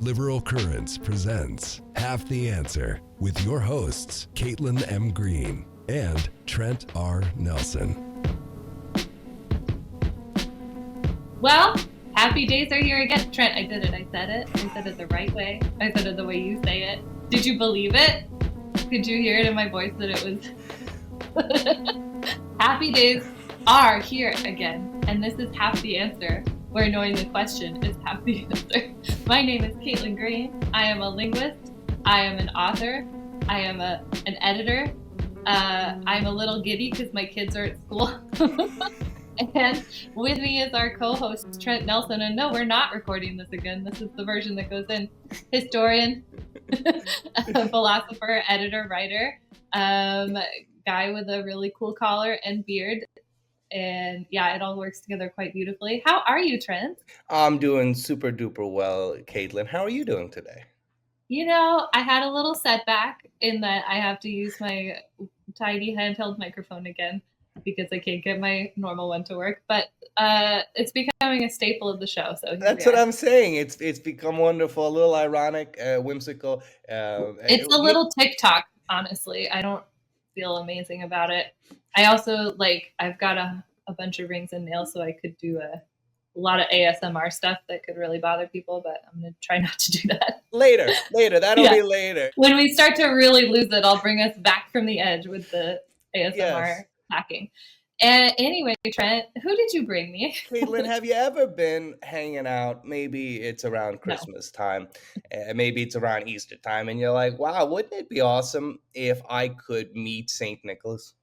Liberal Currents presents Half the Answer with your hosts, Caitlin M. Green and Trent R. Nelson. Well, happy days are here again. Trent, I did it. I said it. I said it the right way. I said it the way you say it. Did you believe it? Could you hear it in my voice that it was... Happy days are here again. And this is Half the Answer, where knowing the question is half the answer. My name is Caitlin Green. I am a linguist. I am an author. I am an editor. I'm a little giddy because my kids are at school. And with me is our co-host, Trent Nelson. And no, we're not recording this again. This is the version that goes in. Historian, philosopher, editor, writer, guy with a really cool collar and beard. And yeah, it all works together quite beautifully. How are you, Trent? I'm doing super duper well, Caitlin. How are you doing today? You know, I had a little setback in that I have to use my tiny handheld microphone again because I can't get my normal one to work. But it's becoming a staple of the show. So that's what I'm saying. It's become wonderful, a little ironic, whimsical. It's a little TikTok, honestly. I don't feel amazing about it. I also I've got a bunch of rings and nails, so I could do a lot of ASMR stuff that could really bother people, but I'm going to try not to do that. Later. That'll be later. When we start to really lose it, I'll bring us back from the edge with the ASMR hacking. And anyway, Trent, who did you bring me? Caitlin, have you ever been hanging out? Maybe it's around Christmas time, maybe it's around Easter time, and you're like, wow, wouldn't it be awesome if I could meet St. Nicholas?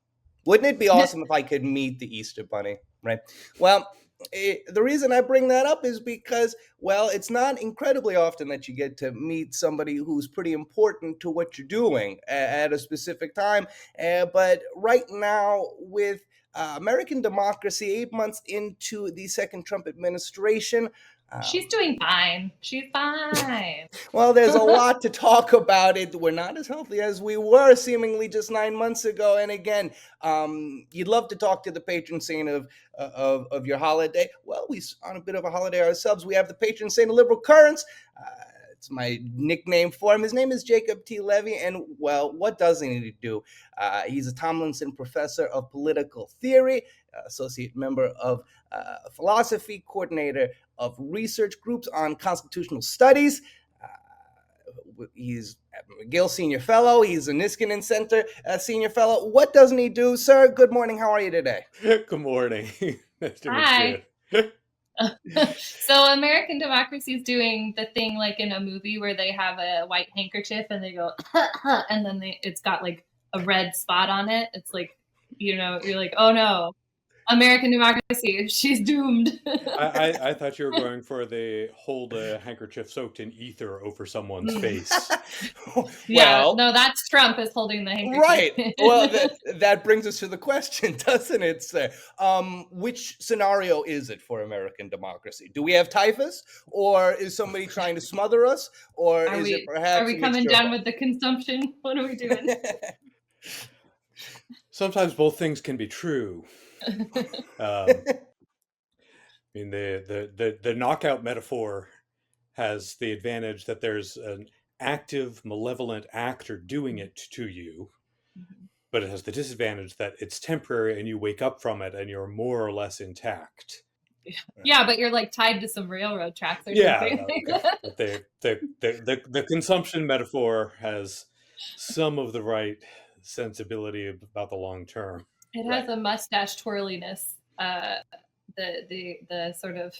Wouldn't it be awesome if I could meet the Easter Bunny, right? Well, the reason I bring that up is because, well, it's not incredibly often that you get to meet somebody who's pretty important to what you're doing at a specific time. But right now, with American democracy 8 months into the second Trump administration, she's doing fine. She's fine. Well, there's a lot to talk about. We're not as healthy as we were seemingly just 9 months ago. And again, you'd love to talk to the patron saint of your holiday. Well, we're on a bit of a holiday ourselves. We have the patron saint of liberal currents. It's my nickname for him. His name is Jacob T. Levy. And, well, what doesn't he do? He's a Tomlinson professor of political theory, associate member of philosophy, coordinator of research groups on constitutional studies. He's at McGill Senior Fellow. He's a Niskanen Center Senior Fellow. What doesn't he do, sir? Good morning. How are you today? Good morning. Nice to meet you. So American democracy is doing the thing like in a movie where they have a white handkerchief and they go, and then it's got like a red spot on it. It's like, you know, you're like, oh no. American democracy, she's doomed. I thought you were going for the hold a handkerchief soaked in ether over someone's face. Yeah, no, that's Trump is holding the handkerchief. Right. Well, that brings us to the question, doesn't it, sir? Which scenario is it for American democracy? Do we have typhus, or is somebody trying to smother us, or it perhaps? Are we coming down with the consumption? What are we doing? Sometimes both things can be true. I mean, the knockout metaphor has the advantage that there's an active, malevolent actor doing it to you, but it has the disadvantage that it's temporary and you wake up from it and you're more or less intact. Yeah, but you're like tied to some railroad tracks or something. The consumption metaphor has some of the right sensibility about the long term. It has a mustache twirliness. The sort of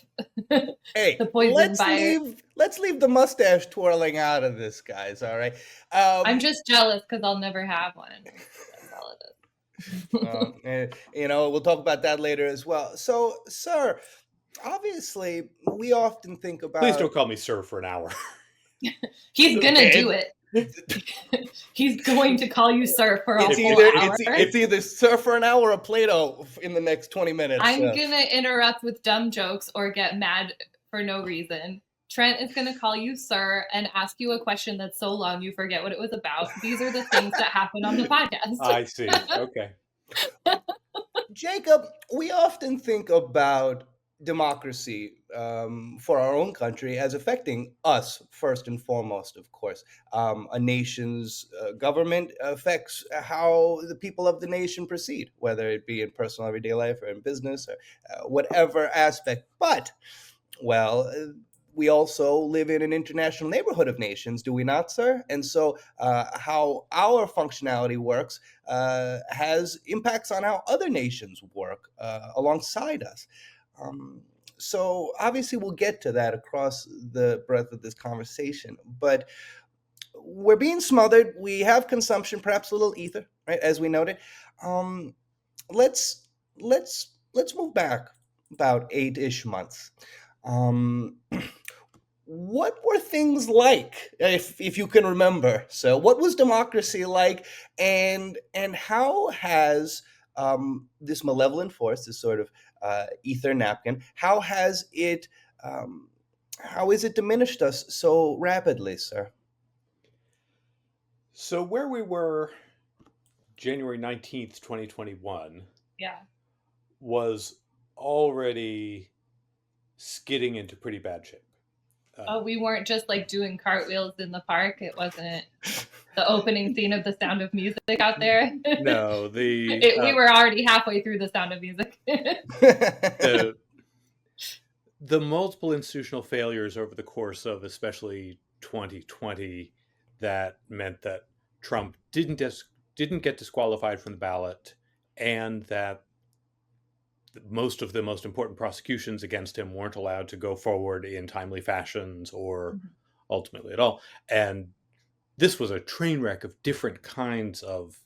hey, the poison let's leave the mustache twirling out of this, guys. All right. I'm just jealous because I'll never have one. That's all it is. We'll talk about that later as well. So, sir, obviously, we often think about. Please don't call me sir for an hour. He's gonna do it. He's going to call you sir for a whole hour. It's either sir for an hour or Plato in the next 20 minutes. I'm going to interrupt with dumb jokes or get mad for no reason. Trent is going to call you sir and ask you a question that's so long you forget what it was about. These are the things that happen on the podcast. I see. Okay. Jacob, we often think about democracy for our own country as affecting us first and foremost, of course. A nation's government affects how the people of the nation proceed, whether it be in personal everyday life or in business or whatever aspect. But, well, we also live in an international neighborhood of nations, do we not, sir? And so how our functionality works has impacts on how other nations work alongside us. So obviously we'll get to that across the breadth of this conversation, but we're being smothered. We have consumption, perhaps a little ether, right? As we noted. Um, let's let's move back about 8-ish months. Um, what were things like, if you can remember? So, what was democracy like, and how has this malevolent force, this sort of ether napkin, um, how is it diminished us so rapidly, sir? So where we were January 19th, 2021 Yeah. was already skidding into pretty bad shape. Oh, we weren't just like doing cartwheels in the park. It wasn't the opening scene of The Sound of Music out there. No, We were already halfway through The Sound of Music. the multiple institutional failures over the course of especially 2020 that meant that Trump didn't get disqualified from the ballot, and that most of the most important prosecutions against him weren't allowed to go forward in timely fashions or ultimately at all. And this was a train wreck of different kinds of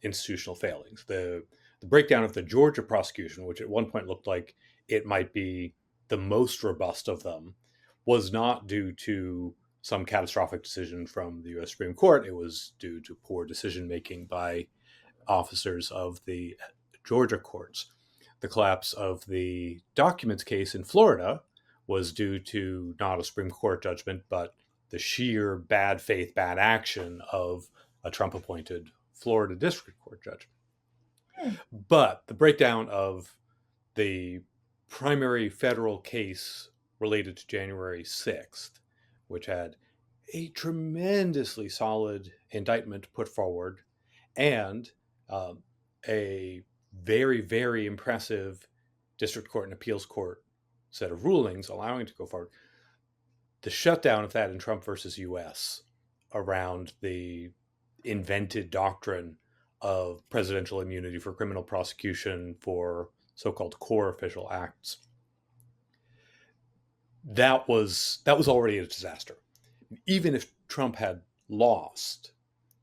institutional failings. The breakdown of the Georgia prosecution, which at one point looked like it might be the most robust of them, was not due to some catastrophic decision from the U.S. Supreme Court. It was due to poor decision making by officers of the Georgia courts. The collapse of the documents case in Florida was due to not a Supreme Court judgment, but the sheer bad faith, bad action of a Trump-appointed Florida District Court judge. But the breakdown of the primary federal case related to January 6th, which had a tremendously solid indictment put forward and a very, very impressive district court and appeals court set of rulings allowing it to go forward. The shutdown of that in Trump versus US around the invented doctrine of presidential immunity for criminal prosecution for so-called core official acts, that was already a disaster. Even if Trump had lost,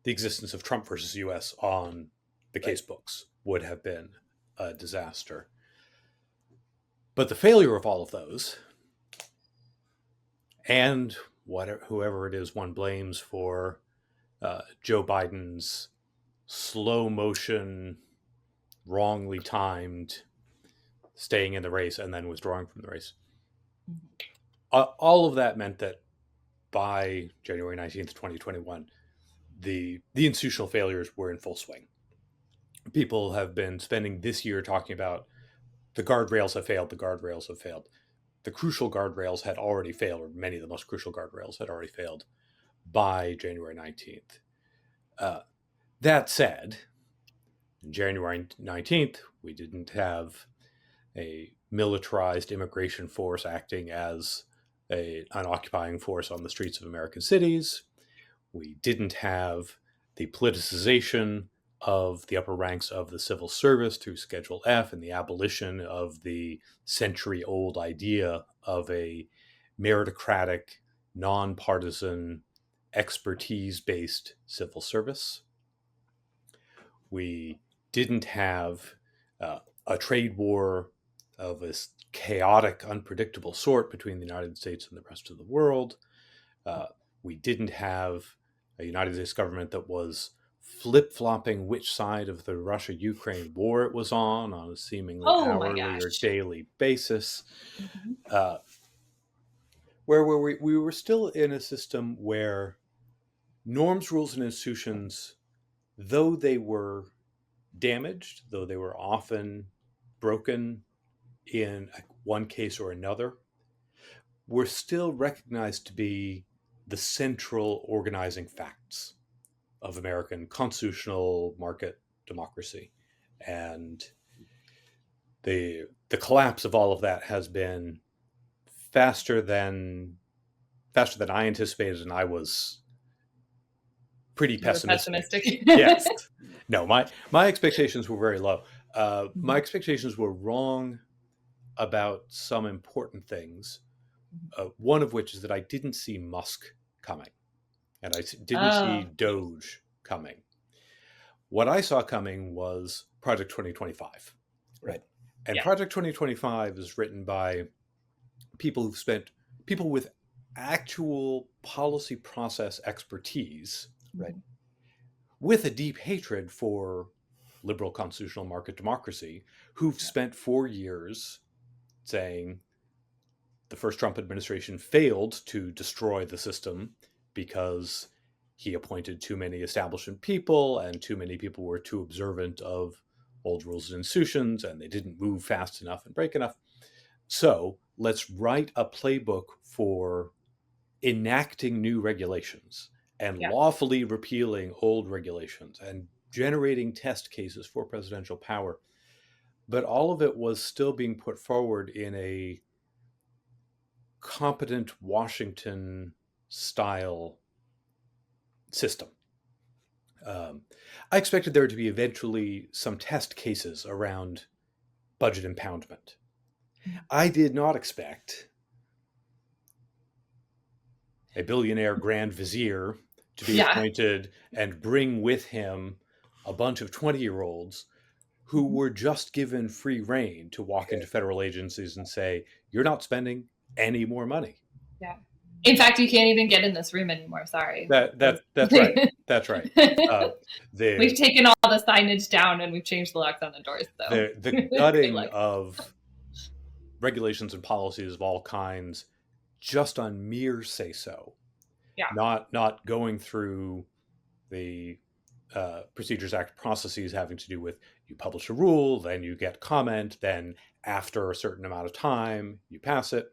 the existence of Trump versus US on the case books would have been a disaster. But the failure of all of those, and whoever it is one blames for Joe Biden's slow motion, wrongly timed staying in the race and then withdrawing from the race, all of that meant that by January 19th, 2021, the institutional failures were in full swing. People have been spending this year talking about the guardrails have failed, the guardrails have failed. The crucial guardrails had already failed, or many of the most crucial guardrails had already failed by January 19th. That said, on January 19th, we didn't have a militarized immigration force acting as an occupying force on the streets of American cities. We didn't have the politicization of the upper ranks of the civil service through Schedule F and the abolition of the century-old idea of a meritocratic, nonpartisan, expertise-based civil service. We didn't have a trade war of a chaotic, unpredictable sort between the United States and the rest of the world. We didn't have a United States government that was flip-flopping which side of the Russia-Ukraine war it was on a seemingly hourly or daily basis. Where we were still in a system where norms, rules, and institutions, though they were damaged, though they were often broken in one case or another, were still recognized to be the central organizing facts of American constitutional market democracy. And the collapse of all of that has been faster than I anticipated, and I was pretty pessimistic. Yes. No, my expectations were very low. My expectations were wrong about some important things. One of which is that I didn't see Musk coming, and I didn't see Doge coming. What I saw coming was Project 2025. Right. And Project 2025 is written by people with actual policy process expertise, right, with a deep hatred for liberal constitutional market democracy, who've spent 4 years saying the first Trump administration failed to destroy the system because he appointed too many establishment people, and too many people were too observant of old rules and institutions, and they didn't move fast enough and break enough. So let's write a playbook for enacting new regulations and lawfully repealing old regulations and generating test cases for presidential power. But all of it was still being put forward in a competent Washington style system. I expected there to be eventually some test cases around budget impoundment. I did not expect a billionaire grand vizier to be appointed and bring with him a bunch of 20-year-olds who were just given free rein to walk into federal agencies and say, you're not spending any more money. Yeah. In fact, you can't even get in this room anymore. Sorry. That's right. That's right. We've taken all the signage down and we've changed the locks on the doors. So the gutting of regulations and policies of all kinds, just on mere say so. Yeah. Not going through the Procedures Act processes having to do with you publish a rule, then you get comment, then after a certain amount of time you pass it.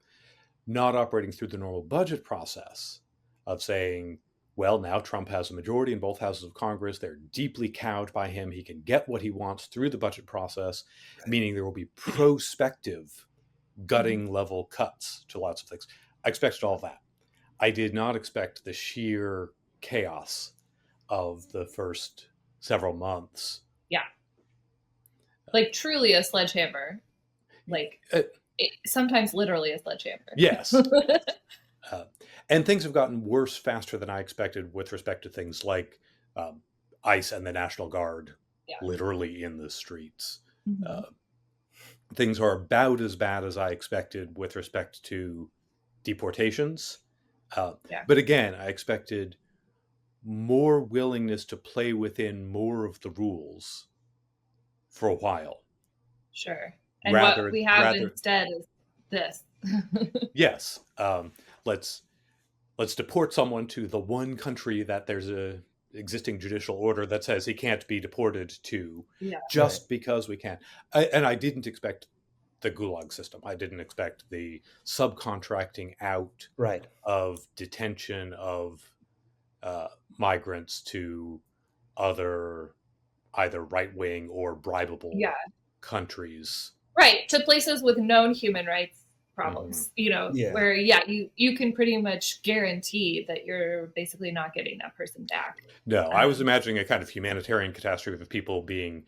Not operating through the normal budget process of saying, well, now Trump has a majority in both houses of Congress. They're deeply cowed by him. He can get what he wants through the budget process, meaning there will be prospective gutting level cuts to lots of things. I expected all that. I did not expect the sheer chaos of the first several months. Yeah. Like truly a sledgehammer. Like sometimes literally a sledgehammer. Yes. And things have gotten worse faster than I expected with respect to things like ICE and the National Guard literally in the streets. Things are about as bad as I expected with respect to deportations. But again, I expected more willingness to play within more of the rules for a while. Sure. And what we have instead is this. Yes. Let's deport someone to the one country that there's a existing judicial order that says he can't be deported to because we can. And I didn't expect the gulag system. I didn't expect the subcontracting out of detention of migrants to other either right-wing or bribable countries. Right, to places with known human rights problems, where you can pretty much guarantee that you're basically not getting that person back. No, I was imagining a kind of humanitarian catastrophe of people being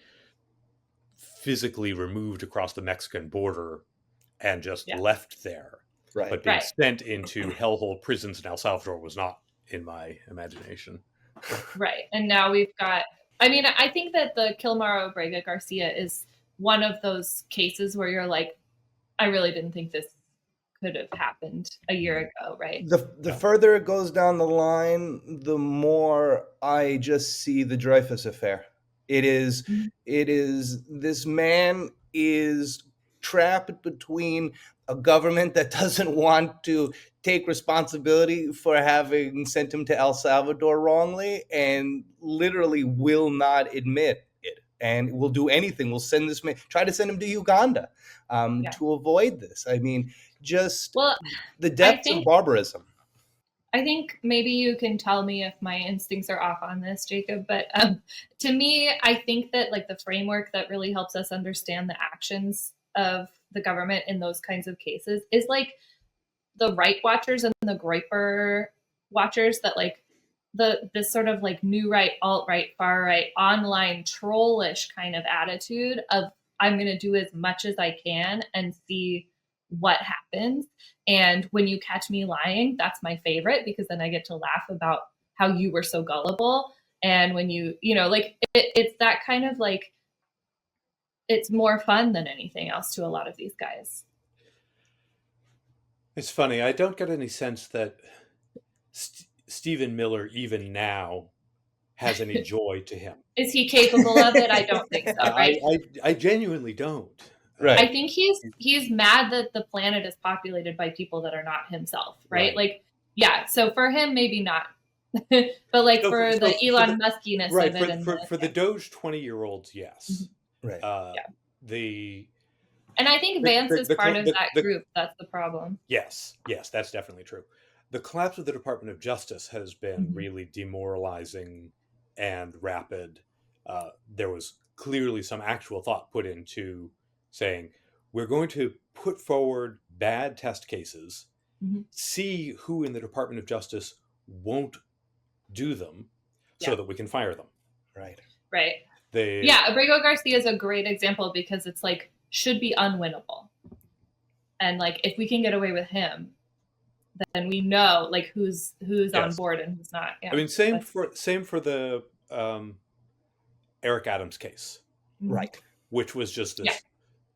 physically removed across the Mexican border and just left there. Right. But being sent into hellhole prisons in El Salvador was not in my imagination. Right. And now we've got, I think that the Kilmaro Brega Garcia is one of those cases where you're like, I really didn't think this could have happened a year ago, right? The further it goes down the line, the more I just see the Dreyfus affair. It is this man is trapped between a government that doesn't want to take responsibility for having sent him to El Salvador wrongly and literally will not admit it. and we'll do anything. We'll send this man, try to send him to Uganda to avoid this. I mean, just the depths of barbarism. I think maybe you can tell me if my instincts are off on this, Jacob, but to me, I think that like the framework that really helps us understand the actions of the government in those kinds of cases is like the right watchers and the Groyper watchers, that like this sort of like new right, alt right, far right, online trollish kind of attitude of I'm going to do as much as I can and see what happens. And when you catch me lying, that's my favorite, because then I get to laugh about how you were so gullible. And when you know, like it's that kind of like, it's more fun than anything else to a lot of these guys. It's funny. I don't get any sense that Stephen Miller, even now, has any joy to him. Is he capable of it? I don't think so, right? I genuinely don't. Right. I think he's mad that the planet is populated by people that are not himself, right? Like, yeah. So for him, maybe not, but like for the Elon Muskiness right, of it, for the Doge 20-year-olds, yes, right, and I think Vance is part of that group. That's the problem. Yes, that's definitely true. The collapse of the Department of Justice has been really demoralizing and rapid. There was clearly some actual thought put into saying, we're going to put forward bad test cases, see who in the Department of Justice won't do them, so that we can fire them. Right. Abrego Garcia is a great example, because it's like, should be unwinnable. And like, if we can get away with him, then we know like who's on board and who's not. Yeah. I mean, same for the Eric Adams case. Right. Which was just this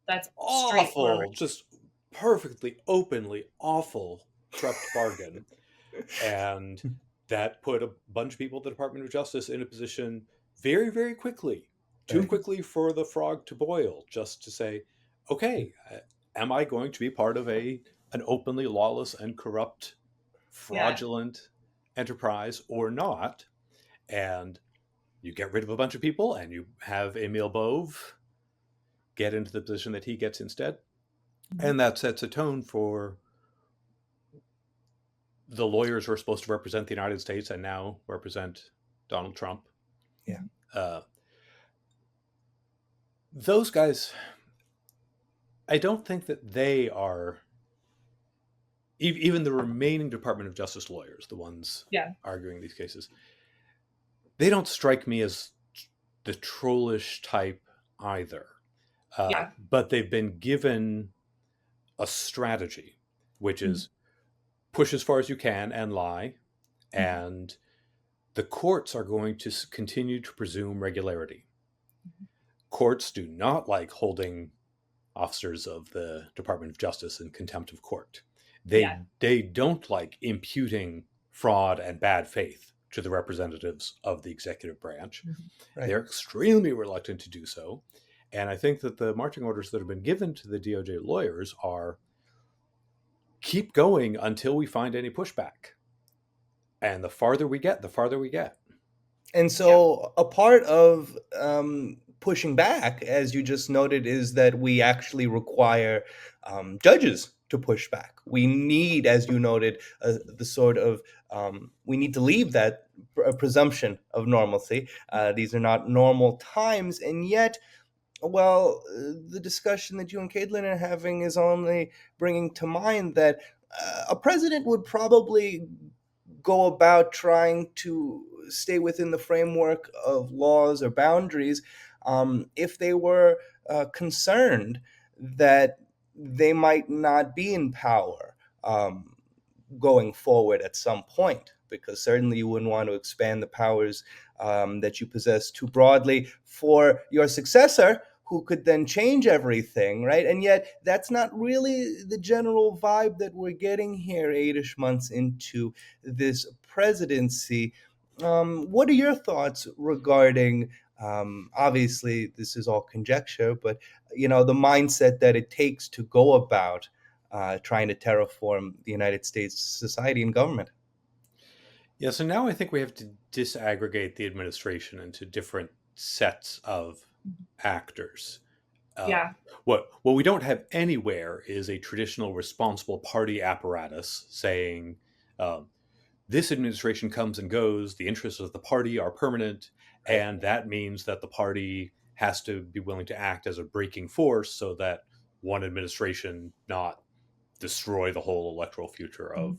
that's awful, just perfectly openly awful corrupt bargain. And that put a bunch of people at the Department of Justice in a position very, very quickly, too quickly for the frog to boil, just to say, okay, am I going to be part of an openly lawless and corrupt, fraudulent enterprise or not? And you get rid of a bunch of people and you have Emile Bove get into the position that he gets instead. And that sets a tone for the lawyers who are supposed to represent the United States and now represent Donald Trump. Yeah. Those guys, I don't think that they are, even the remaining Department of Justice lawyers, the ones arguing these cases, they don't strike me as the trollish type either. But they've been given a strategy, which is push as far as you can and lie. And the courts are going to continue to presume regularity. Courts do not like holding officers of the Department of Justice in contempt of court. They don't like imputing fraud and bad faith to the representatives of the executive branch. Right. They're extremely reluctant to do so. And I think that the marching orders that have been given to the DOJ lawyers are keep going until we find any pushback. And the farther we get, the farther we get. And so a part of pushing back, as you just noted, is that we actually require judges to push back. We need, as you noted, the sort of, we need to leave that presumption of normalcy. These are not normal times, and yet, well, the discussion that you and Caitlin are having is only bringing to mind that a president would probably go about trying to stay within the framework of laws or boundaries if they were concerned that they might not be in power going forward at some point, because certainly you wouldn't want to expand the powers that you possess too broadly for your successor, who could then change everything, right? And yet that's not really the general vibe that we're getting here 8-ish months into this presidency. What are your thoughts regarding, obviously this is all conjecture, but the mindset that it takes to go about trying to terraform the United States society and government? Yeah, so now I think we have to disaggregate the administration into different sets of actors. Yeah. What we don't have anywhere is a traditional responsible party apparatus saying, this administration comes and goes, the interests of the party are permanent, Right. and that means that the party has to be willing to act as a braking force so that one administration not destroy the whole electoral future of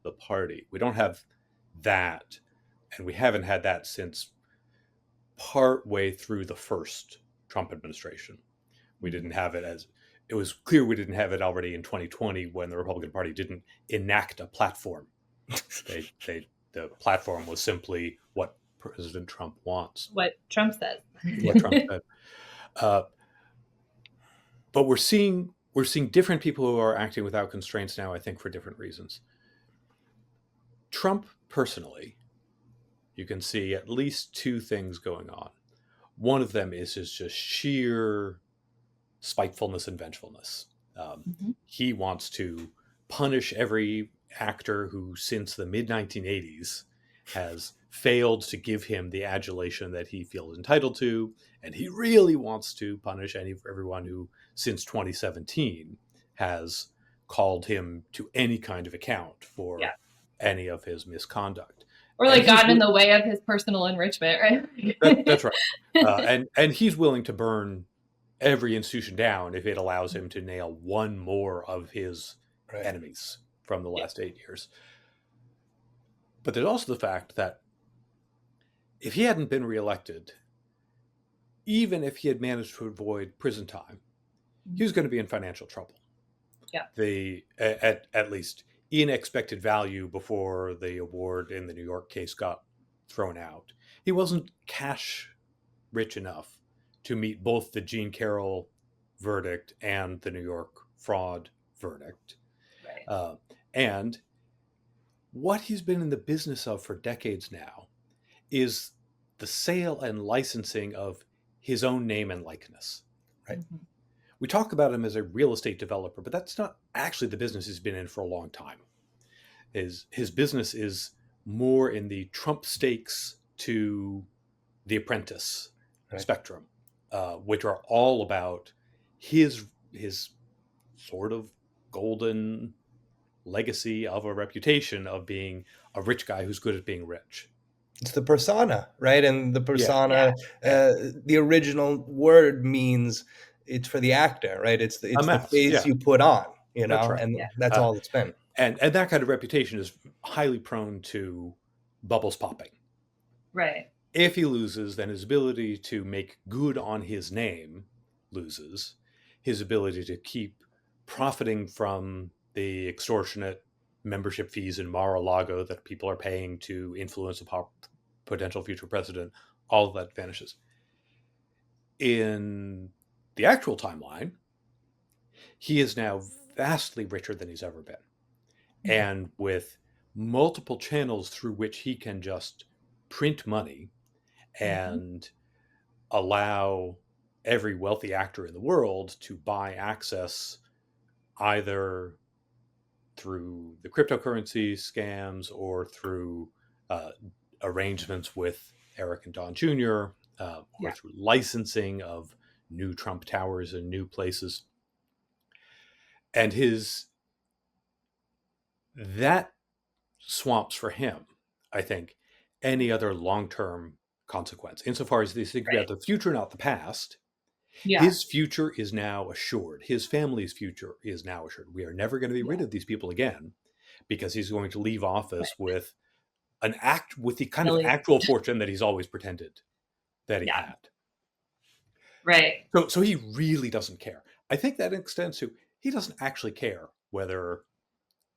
the party. We don't have that, and we haven't had that since part way through the first Trump administration. We didn't have it as it was clear we didn't have it already in 2020 when the Republican Party didn't enact a platform. The platform was simply what President Trump wants. What Trump says. What Trump said. But we're seeing different people who are acting without constraints now, I think, for different reasons. Trump personally, you can see at least two things going on. One of them is just sheer spitefulness and vengefulness. He wants to punish every actor who, since the mid-1980s, has failed to give him the adulation that he feels entitled to, and he really wants to punish everyone who, since 2017, has called him to any kind of account for any of his misconduct. Or like gotten in the way of his personal enrichment, right? That's right. And he's willing to burn every institution down if it allows him to nail one more of his enemies from the last 8 years. But there's also the fact that if he hadn't been reelected, even if he had managed to avoid prison time, he was going to be in financial trouble. Yeah. At least in expected value before the award in the New York case got thrown out. He wasn't cash rich enough to meet both the Jean Carroll verdict and the New York fraud verdict. Right. And what he's been in the business of for decades now is the sale and licensing of his own name and likeness. Right. Mm-hmm. We talk about him as a real estate developer, but that's not actually the business he's been in for a long time. His business is more in the Trump stakes to The Apprentice spectrum, which are all about his sort of golden legacy of a reputation of being a rich guy who's good at being rich. It's the persona, right? And the persona, the original word means it's for the actor, right? It's the face you put on, you know, that's right. And that's all it's been. And that kind of reputation is highly prone to bubbles popping. Right. If he loses, then his ability to make good on his name loses. His ability to keep profiting from the extortionate membership fees in Mar-a-Lago that people are paying to influence a potential future president, all of that vanishes. In the actual timeline, he is now vastly richer than he's ever been. Mm-hmm. And with multiple channels through which he can just print money and allow every wealthy actor in the world to buy access either through the cryptocurrency scams or through arrangements with Eric and Don Jr., or through licensing of new Trump towers and new places. And that swamps for him, I think, any other long-term consequence. Insofar as they think about the future, not the past, his future is now assured. His family's future is now assured. We are never going to be rid of these people again because he's going to leave office with the kind of actual fortune that he's always pretended that he had. Right. So he really doesn't care. I think that extends to he doesn't actually care whether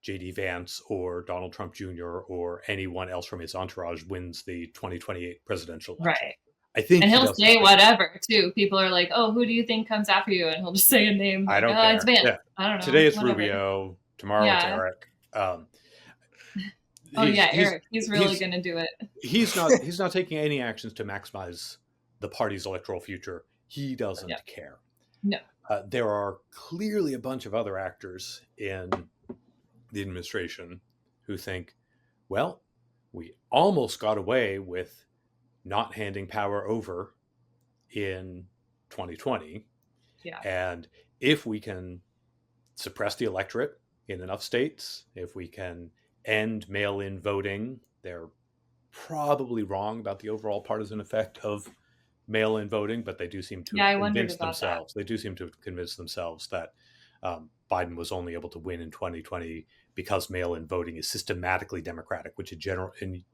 J.D. Vance or Donald Trump Jr. or anyone else from his entourage wins the 2028 presidential election. Right. I think, and he'll say whatever too. People are like, "Oh, who do you think comes after you?" And he'll just say a name. I don't care. It's Vance. Yeah. I don't know. Today it's Rubio. Tomorrow it's Eric. Eric. He's really going to do it. He's not taking any actions to maximize the party's electoral future. He doesn't care. No. There are clearly a bunch of other actors in the administration who think, well, we almost got away with not handing power over in 2020. Yeah. And if we can suppress the electorate in enough states, if we can end mail-in voting, they're probably wrong about the overall partisan effect of mail-in voting, but they do seem to Yeah, I have wondered convinced about that. themselves. They do seem to have convinced themselves that Biden was only able to win in 2020 because mail-in voting is systematically democratic, which in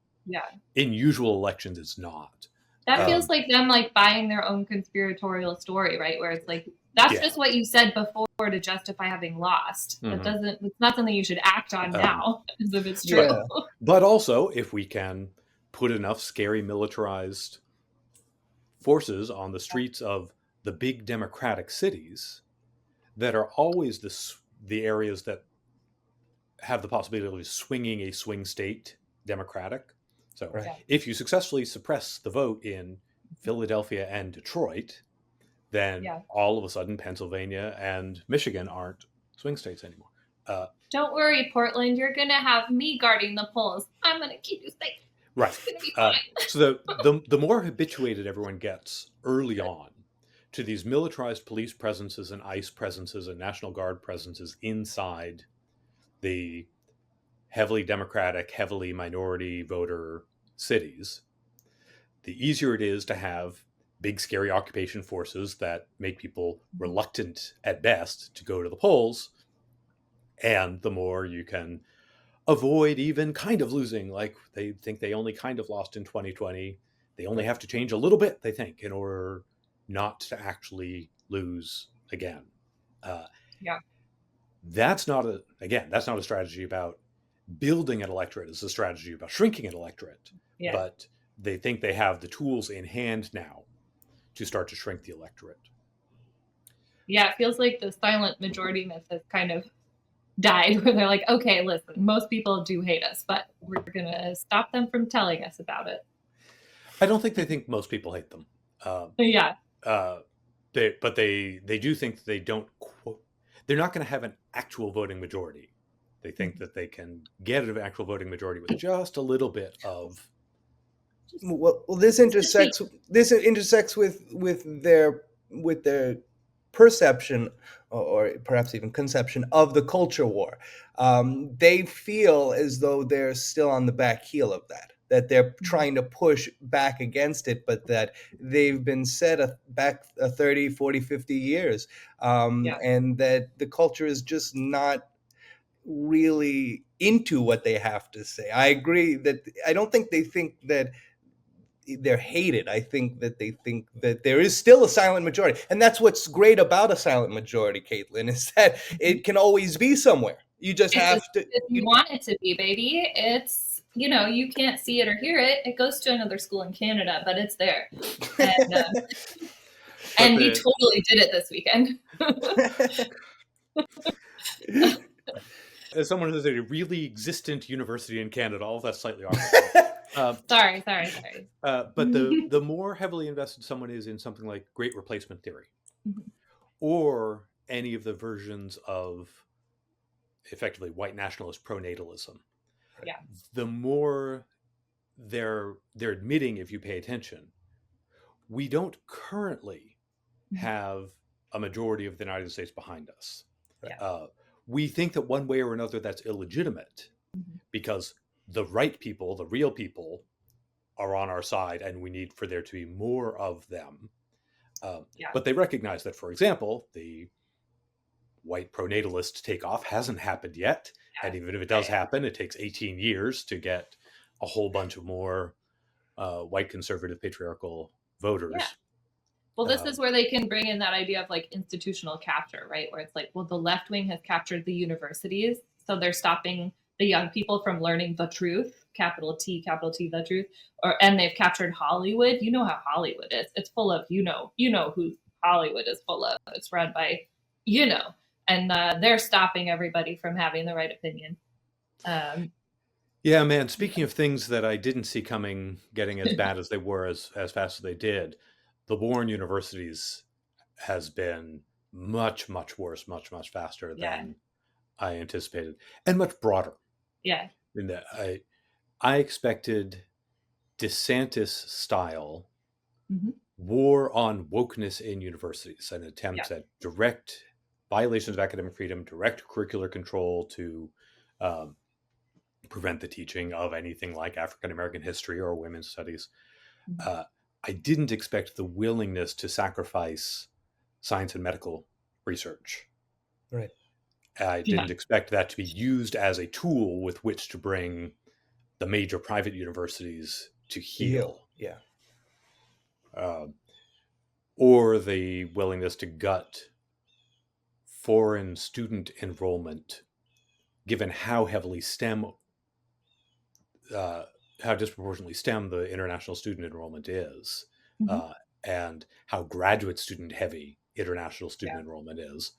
usual elections it's not. That feels like them like buying their own conspiratorial story, right? Where it's like, that's just what you said before to justify having lost. It's not something you should act on now, as if it's true. Yeah. But also, if we can put enough scary militarized forces on the streets of the big democratic cities that are always the areas that have the possibility of swinging a swing state democratic. So if you successfully suppress the vote in Philadelphia and Detroit, then all of a sudden Pennsylvania and Michigan aren't swing states anymore. Don't worry, Portland. You're going to have me guarding the polls. I'm going to keep you safe. Right. It's going to be fine. So the more habituated everyone gets early on to these militarized police presences and ICE presences and National Guard presences inside the heavily Democratic, heavily minority voter cities, the easier it is to have big, scary occupation forces that make people reluctant at best to go to the polls. And the more you can avoid even kind of losing, like they think they only kind of lost in 2020. They only have to change a little bit, they think, in order not to actually lose again. That's not a strategy about building an electorate. It's a strategy about shrinking an electorate. Yeah. But they think they have the tools in hand now to start to shrink the electorate. Yeah, it feels like the silent majority myth has kind of died, where they're like, okay, listen, most people do hate us, but we're going to stop them from telling us about it. I don't think they think most people hate them. But they do think they don't. They're not going to have an actual voting majority. They think that they can get an actual voting majority with just a little bit of. Well, this intersects with their perception, or perhaps even conception, of the culture war. They feel as though they're still on the back heel of that they're trying to push back against it, but that they've been set back 30, 40, 50 years, and that the culture is just not really into what they have to say. I agree that I don't think they think that they're hated. I think that they think that there is still a silent majority. And that's what's great about a silent majority, Caitlin, is that it can always be somewhere. You just have to. If you want it to be, baby, it's, you can't see it or hear it. It goes to another school in Canada, but it's there. And we totally did it this weekend. As someone who's at a really existent university in Canada, all of that's slightly awkward. Sorry. But the more heavily invested someone is in something like Great Replacement Theory, or any of the versions of effectively white nationalist pronatalism, the more they're admitting, if you pay attention, we don't currently have a majority of the United States behind us. We think that one way or another that's illegitimate because the right people, the real people, are on our side, and we need for there to be more of them. But they recognize that, for example, the white pronatalist takeoff hasn't happened yet. And even if it does happen, it takes 18 years to get a whole bunch of more white conservative patriarchal voters. Yeah. Well, this is where they can bring in that idea of like institutional capture, right? Where it's like, well, the left wing has captured the universities, so they're stopping the young people from learning the truth, capital T, the truth, and they've captured Hollywood. You know how Hollywood is. It's full of, you know who Hollywood is full of. It's run by, and they're stopping everybody from having the right opinion. Yeah, man. Speaking of things that I didn't see coming, getting as bad as they were, as fast as they did, the war in universities has been much, much worse, much, much faster than I anticipated, and much broader. Yeah. In that I expected DeSantis style war on wokeness in universities, an attempt at direct violations of academic freedom, direct curricular control to prevent the teaching of anything like African American history or women's studies. I didn't expect the willingness to sacrifice science and medical research. Right. I didn't expect that to be used as a tool with which to bring the major private universities to heel. Yeah. Or the willingness to gut foreign student enrollment, given how heavily how disproportionately STEM the international student enrollment is, and how graduate student heavy international student enrollment is.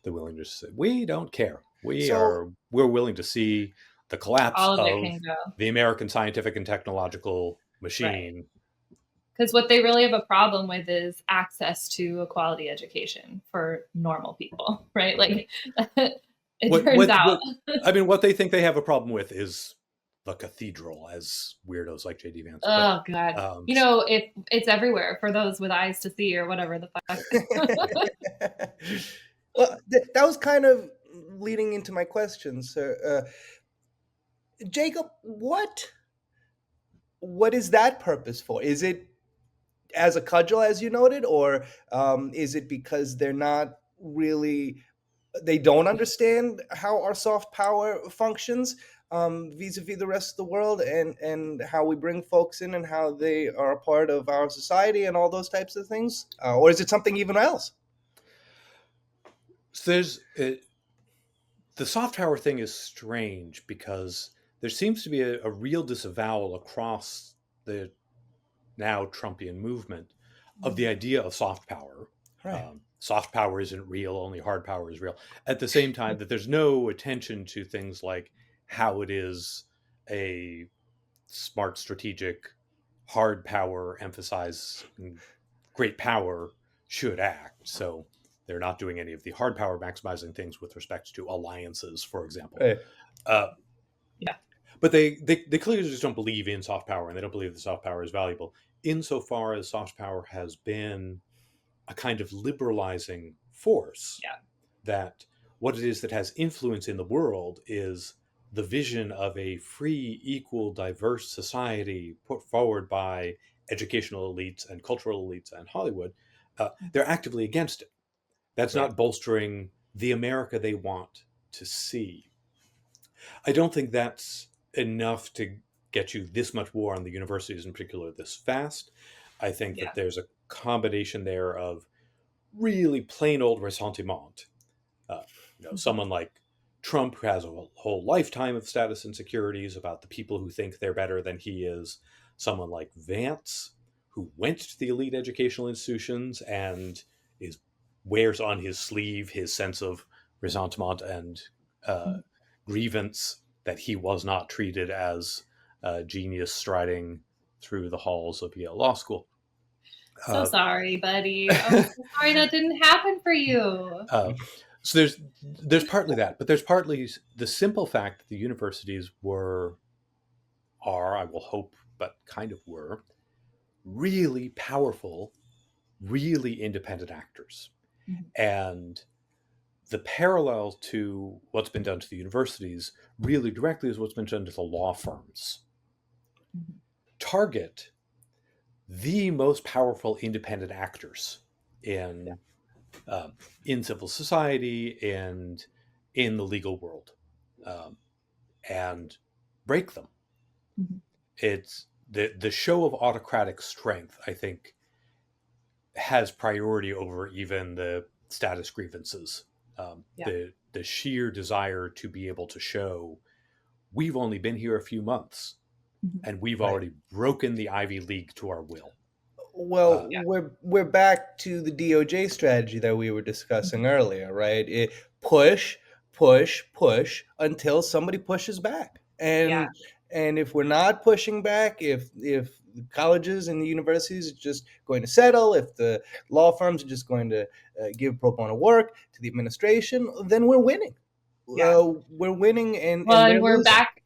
The willingness to say, we don't care. We're willing to see the collapse of the American scientific and technological machine. Because what they really have a problem with is access to a quality education for normal people, right? Like, turns out. What they think they have a problem with is the cathedral, as weirdos like J.D. Vance. Oh, God. It's everywhere for those with eyes to see or whatever the fuck. Well, that was kind of leading into my question, sir. Jacob, what is that purpose for? Is it as a cudgel, as you noted, or is it because they don't understand how our soft power functions vis-a-vis the rest of the world, and how we bring folks in and how they are a part of our society and all those types of things? Or is it something even else? So the soft power thing is strange because there seems to be a real disavowal across the now Trumpian movement of the idea of soft power. Right. Soft power isn't real, only hard power is real. At the same time that there's no attention to things like how it is a smart, strategic, hard power emphasize great power should act. So they're not doing any of the hard power maximizing things with respect to alliances, for example. Right. But they clearly just don't believe in soft power, and they don't believe that soft power is valuable, insofar as soft power has been a kind of liberalizing force. That what it is that has influence in the world is the vision of a free, equal, diverse society put forward by educational elites and cultural elites and Hollywood. They're actively against it. That's not bolstering the America they want to see. I don't think that's enough to get you this much war on the universities in particular this fast. I think that there's a combination there of really plain old ressentiment. Someone like Trump, who has a whole lifetime of status insecurities about the people who think they're better than he is. Someone like Vance, who went to the elite educational institutions and wears on his sleeve his sense of ressentiment and grievance that he was not treated as a genius striding through the halls of Yale Law School. So sorry, buddy. I'm so sorry that didn't happen for you. So there's partly that, but there's partly the simple fact that the universities are, I will hope, but kind of were, really powerful, really independent actors. And the parallel to what's been done to the universities really directly is what's been done to the law firms. Target the most powerful independent actors in civil society and in the legal world, and break them. It's the show of autocratic strength, I think, has priority over even the status grievances. The sheer desire to be able to show we've only been here a few months and we've already broken the Ivy League to our will. Well, we're back to the DOJ strategy that we were discussing earlier, right? Push until somebody pushes back. And if we're not pushing back, if the colleges and the universities are just going to settle, if the law firms are just going to give pro bono work to the administration, then we're winning. We're winning, and we're back.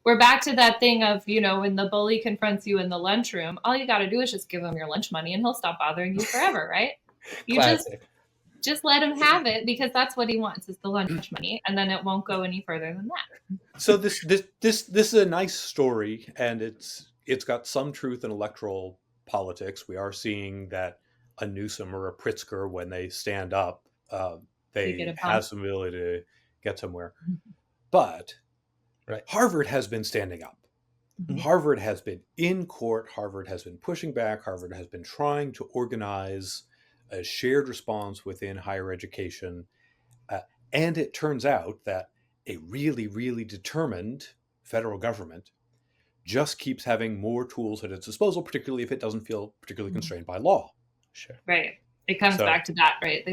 we're back to that thing of, when the bully confronts you in the lunchroom, all you got to do is just give him your lunch money and he'll stop bothering you forever, right? You Classic. just let him have it because that's what he wants is the lunch money, and then it won't go any further than that. So this is a nice story, and it's got some truth in electoral politics. We are seeing that a Newsom or a Pritzker, when they stand up, they have some ability to get somewhere. But Harvard has been standing up. Mm-hmm. Harvard has been in court. Harvard has been pushing back. Harvard has been trying to organize a shared response within higher education. And it turns out that a really, really determined federal government just keeps having more tools at its disposal, particularly if it doesn't feel particularly constrained by law. Sure. Right. It comes back to that, right?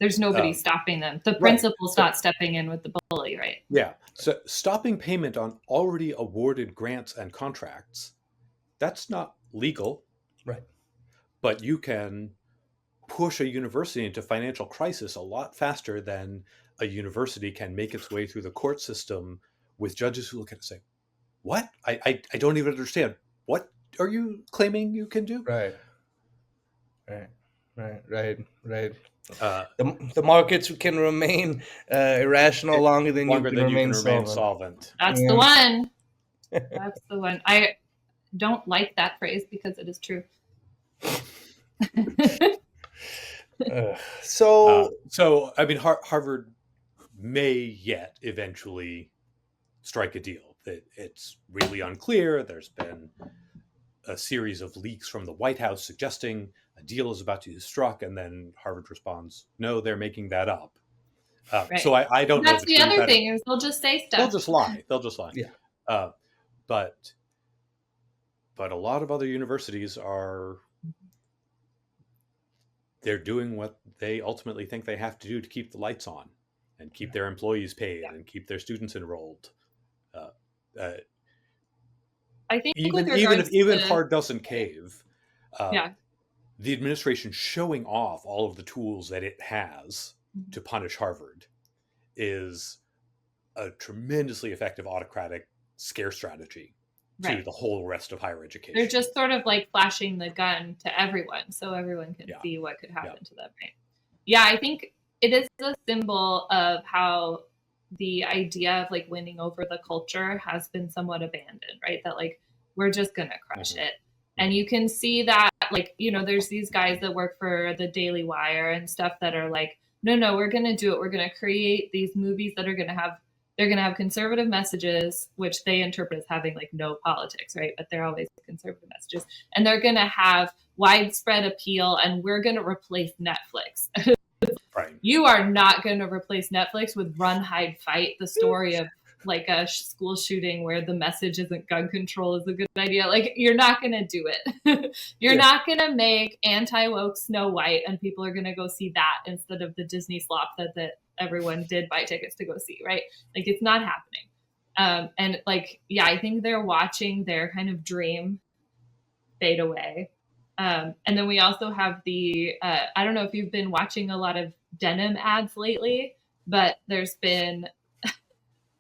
There's nobody stopping them. The principal's not stepping in with the bully, right? Yeah. So stopping payment on already awarded grants and contracts, that's not legal. Right. But you can push a university into financial crisis a lot faster than a university can make its way through the court system with judges who look at it and say, what? I don't even understand. What are you claiming you can do? Right. The markets can remain irrational longer than you can remain solvent. That's the one. That's the one. I don't like that phrase because it is true. So I mean, Harvard may yet eventually strike a deal. It's really unclear. There's been a series of leaks from the White House suggesting a deal is about to be struck, and then Harvard responds, "No, they're making that up." So I don't know. That's the other thing is they'll just say stuff. They'll just lie. Yeah. But a lot of other universities they're doing what they ultimately think they have to do to keep the lights on and keep their employees paid and keep their students enrolled. I think even if Hard doesn't cave, the administration showing off all of the tools that it has to punish Harvard is a tremendously effective autocratic scare strategy to the whole rest of higher education. They're just sort of like flashing the gun to everyone so everyone can see what could happen to them, right? Yeah, I think it is a symbol of how the idea of like winning over the culture has been somewhat abandoned, right? That like, we're just going to crush it. And you can see that like, there's these guys that work for the Daily Wire and stuff that are like, no, we're going to do it. We're going to create these movies that are going to have conservative messages, which they interpret as having like no politics, right? But they're always conservative messages. And they're going to have widespread appeal, and we're going to replace Netflix. Right. You are not going to replace Netflix with Run, Hide, Fight, the story of like a school shooting where the message isn't gun control is a good idea. Like, you're not going to do it. You're not going to make anti-woke Snow White and people are going to go see that instead of the Disney slop that everyone did buy tickets to go see, right? Like, it's not happening. And like, I think they're watching their kind of dream fade away. And then we also have the, I don't know if you've been watching a lot of denim ads lately, but there's been,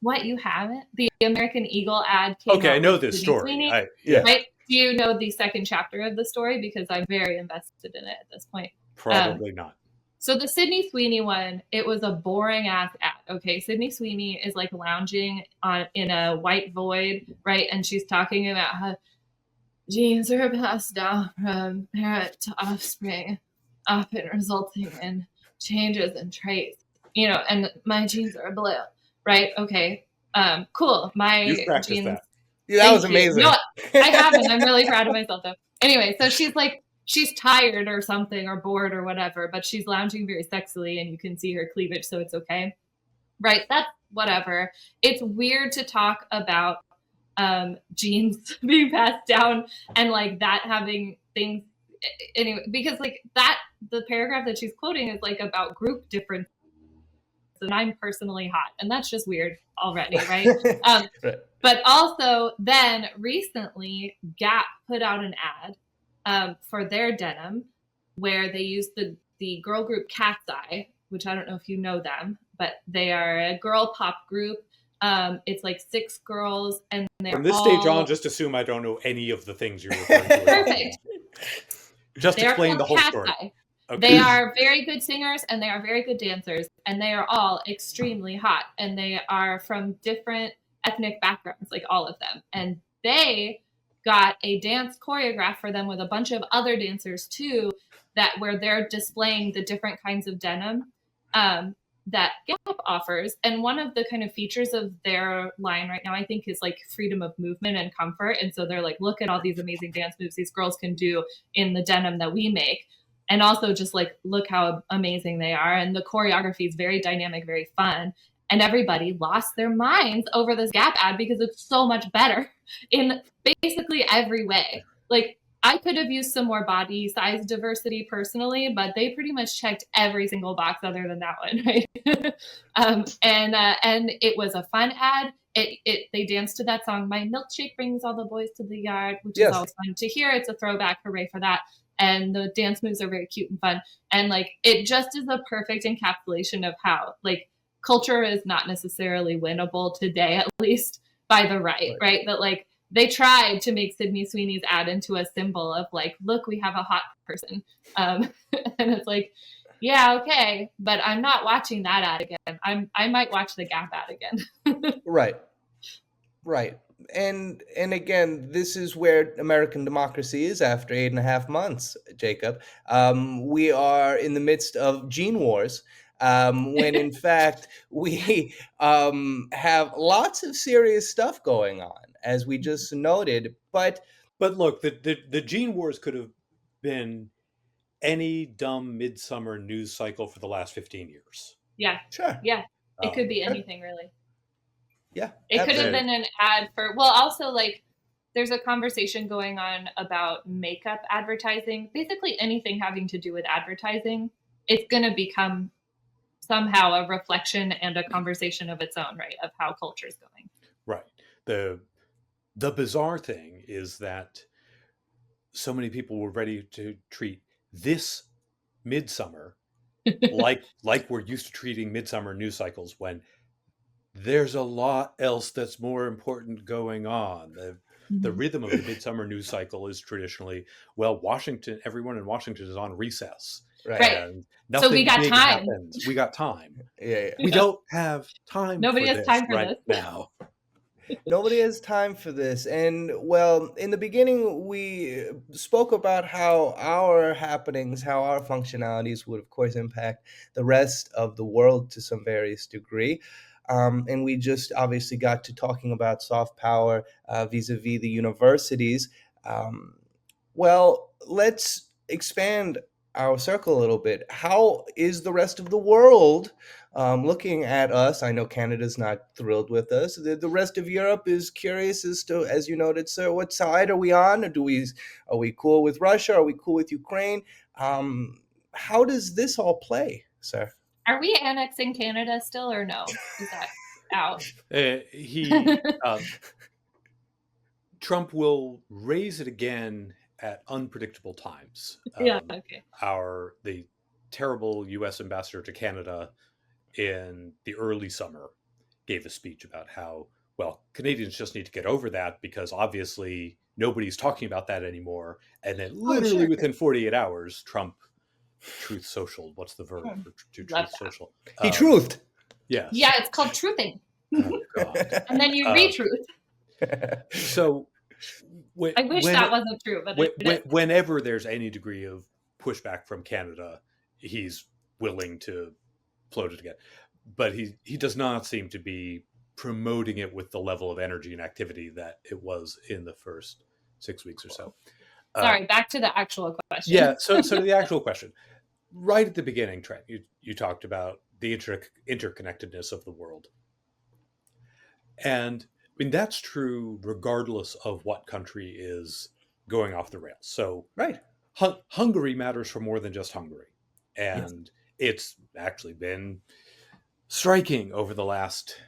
what, you haven't? The American Eagle ad came out. I know this story. Right? Do you know the second chapter of the story? Because I'm very invested in it at this point. Probably not. So the Sydney Sweeney one, it was a boring ass ad. Okay, Sydney Sweeney is like lounging in a white void, right? And she's talking about how genes are passed down from parent to offspring, often resulting in changes in traits. And my genes are blue, right? Okay, cool. My genes. That. Yeah, that was amazing. No, I haven't. I'm really proud of myself, though. Anyway, so she's like, she's tired or something or bored or whatever, but she's lounging very sexily and you can see her cleavage, so it's okay. Right? That's whatever. It's weird to talk about genes being passed down and like that having things anyway, because like that, the paragraph that she's quoting is like about group differences and I'm personally hot. And that's just weird already, right? But also then recently Gap put out an ad for their denim where they used the girl group Cat's Eye, which I don't know if you know them, but they are a girl pop group It's like 6 girls, and they're From this all stage on, just assume I don't know any of the things you're referring to. perfect. Just They are explain the called whole story. cacti. Okay. They are very good singers and they are very good dancers, and they are all extremely hot, and they are from different ethnic backgrounds, like all of them. And they got a dance choreographed for them with a bunch of other dancers too, that where they're displaying the different kinds of denim that Gap offers. And one of the kind of features of their line right now, I think, is like freedom of movement and comfort. And so they're like, look at all these amazing dance moves these girls can do in the denim that we make. And also just like, look how amazing they are. And the choreography is very dynamic, very fun. And everybody lost their minds over this Gap ad because it's so much better in basically every way. Like, I could have used some more body size diversity personally, but they pretty much checked every single box other than that one, right? And it was a fun ad. They danced to that song, "My Milkshake Brings All the Boys to the Yard," which is always fun to hear. It's a throwback, hooray for that. And the dance moves are very cute and fun. And like, it just is a perfect encapsulation of how like culture is not necessarily winnable today, at least by the right? That like, they tried to make Sydney Sweeney's ad into a symbol of like, look, we have a hot person. And it's like, yeah, okay, but I'm not watching that ad again. I might watch the Gap ad again. Right. And again, this is where American democracy is after 8.5 months, Jacob. We are in the midst of gene wars. When in fact we have lots of serious stuff going on, as we just noted. But look, the gene wars could have been any dumb midsummer news cycle for the last 15 years. Yeah. Sure. Yeah. It could be anything, really. Yeah. It could have been an ad for, well, also like there's a conversation going on about makeup advertising. Basically anything having to do with advertising, it's going to become somehow a reflection and a conversation of its own, right? Of how culture is going. Right. The bizarre thing is that so many people were ready to treat this midsummer like we're used to treating midsummer news cycles, when there's a lot else that's more important going on. The rhythm of the midsummer news cycle is traditionally, well, everyone in Washington is on recess. Right. And nothing so we got big time. happens. We got time. Yeah. We don't have time. Nobody for has this time for right this now. Nobody has time for this. And well, in the beginning, we spoke about how our happenings, how our functionalities would, of course, impact the rest of the world to some various degree. And we just obviously got to talking about soft power vis-a-vis the universities. Well, let's expand our circle a little bit. How is the rest of the world looking at us? I know Canada's not thrilled with us. The rest of Europe is curious as to, as you noted, sir, what side are we on? Or are we cool with Russia? Are we cool with Ukraine? How does this all play, sir? Are we annexing Canada still, or no? Is that out? Trump will raise it again at unpredictable times. Yeah. Okay. The terrible U.S. ambassador to Canada in the early summer gave a speech about how, well, Canadians just need to get over that because obviously nobody's talking about that anymore. And then literally within 48 hours, Trump truth social. What's the verb for truth social? He truthed. Yes. Yeah, it's called truthing. Oh, God. And then you retruth. So I wish that wasn't true, but whenever there's any degree of pushback from Canada, he's willing to float it again. But he does not seem to be promoting it with the level of energy and activity that it was in the first 6 weeks or so. Sorry, back to the actual question. Yeah, so to the actual question. Right at the beginning, Trent, you talked about the interconnectedness of the world. And I mean, that's true regardless of what country is going off the rails. So right. Hungary matters for more than just Hungary. And it's actually been striking over the last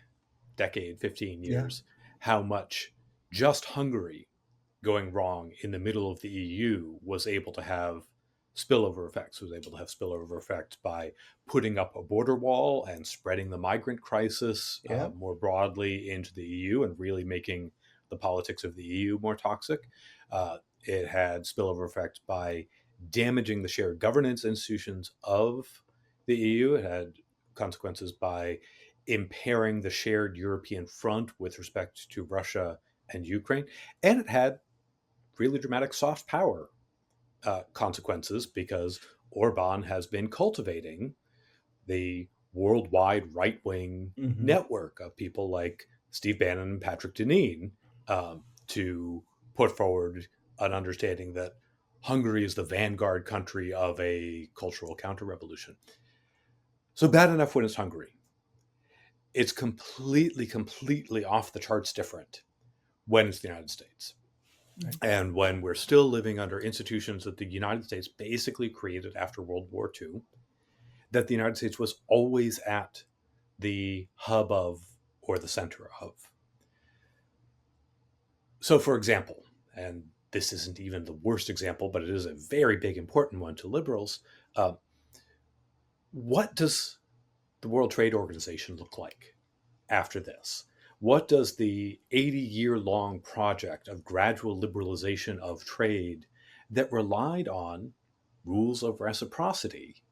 decade, 15 years, how much just Hungary going wrong in the middle of the EU was able to have spillover effects. It was able to have spillover effects by putting up a border wall and spreading the migrant crisis more broadly into the EU and really making the politics of the EU more toxic. It had spillover effects by damaging the shared governance institutions of the EU. It had consequences by impairing the shared European front with respect to Russia and Ukraine. And it had really dramatic soft power consequences, because Orban has been cultivating the worldwide right-wing network of people like Steve Bannon and Patrick Deneen to put forward an understanding that Hungary is the vanguard country of a cultural counter-revolution. So bad enough when it's Hungary. It's completely off the charts different when it's the United States. Right. And when we're still living under institutions that the United States basically created after World War II, that the United States was always at the hub of, or the center of. So, for example, and this isn't even the worst example, but it is a very big, important one to liberals, what does the World Trade Organization look like after this? What does the 80-year-long project of gradual liberalization of trade that relied on rules of reciprocity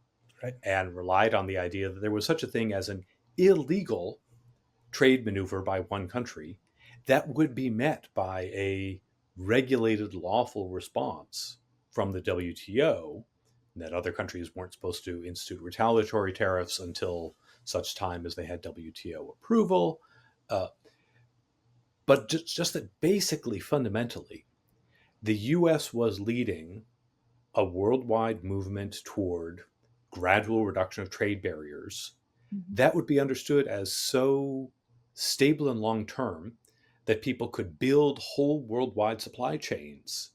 and relied on the idea that there was such a thing as an illegal trade maneuver by one country that would be met by a regulated, lawful response from the WTO, and that other countries weren't supposed to institute retaliatory tariffs until such time as they had WTO approval. But just that basically, fundamentally, the US was leading a worldwide movement toward gradual reduction of trade barriers that would be understood as so stable and long-term that people could build whole worldwide supply chains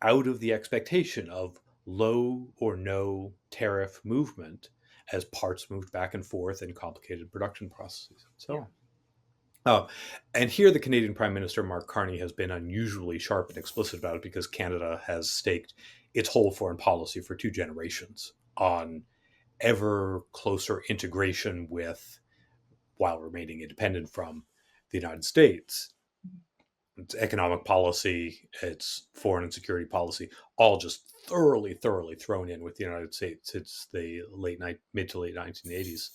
out of the expectation of low or no tariff movement as parts moved back and forth in complicated production processes and so on. And here the Canadian Prime Minister, Mark Carney, has been unusually sharp and explicit about it, because Canada has staked its whole foreign policy for 2 generations on ever closer integration with, while remaining independent from, the United States. Its economic policy, its foreign and security policy, all just thoroughly thrown in with the United States since the mid to late 1980s.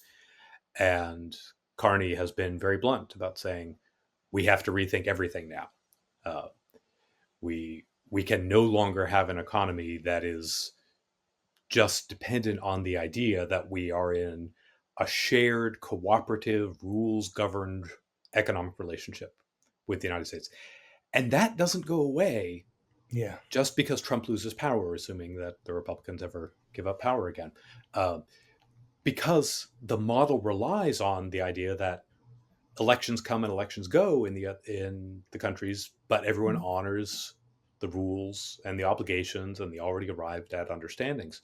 And Carney has been very blunt about saying, we have to rethink everything now. We can no longer have an economy that is just dependent on the idea that we are in a shared, cooperative, rules-governed economic relationship with the United States. And that doesn't go away just because Trump loses power, assuming that the Republicans ever give up power again. Because the model relies on the idea that elections come and elections go in the countries, but everyone honors the rules and the obligations and the already arrived at understandings.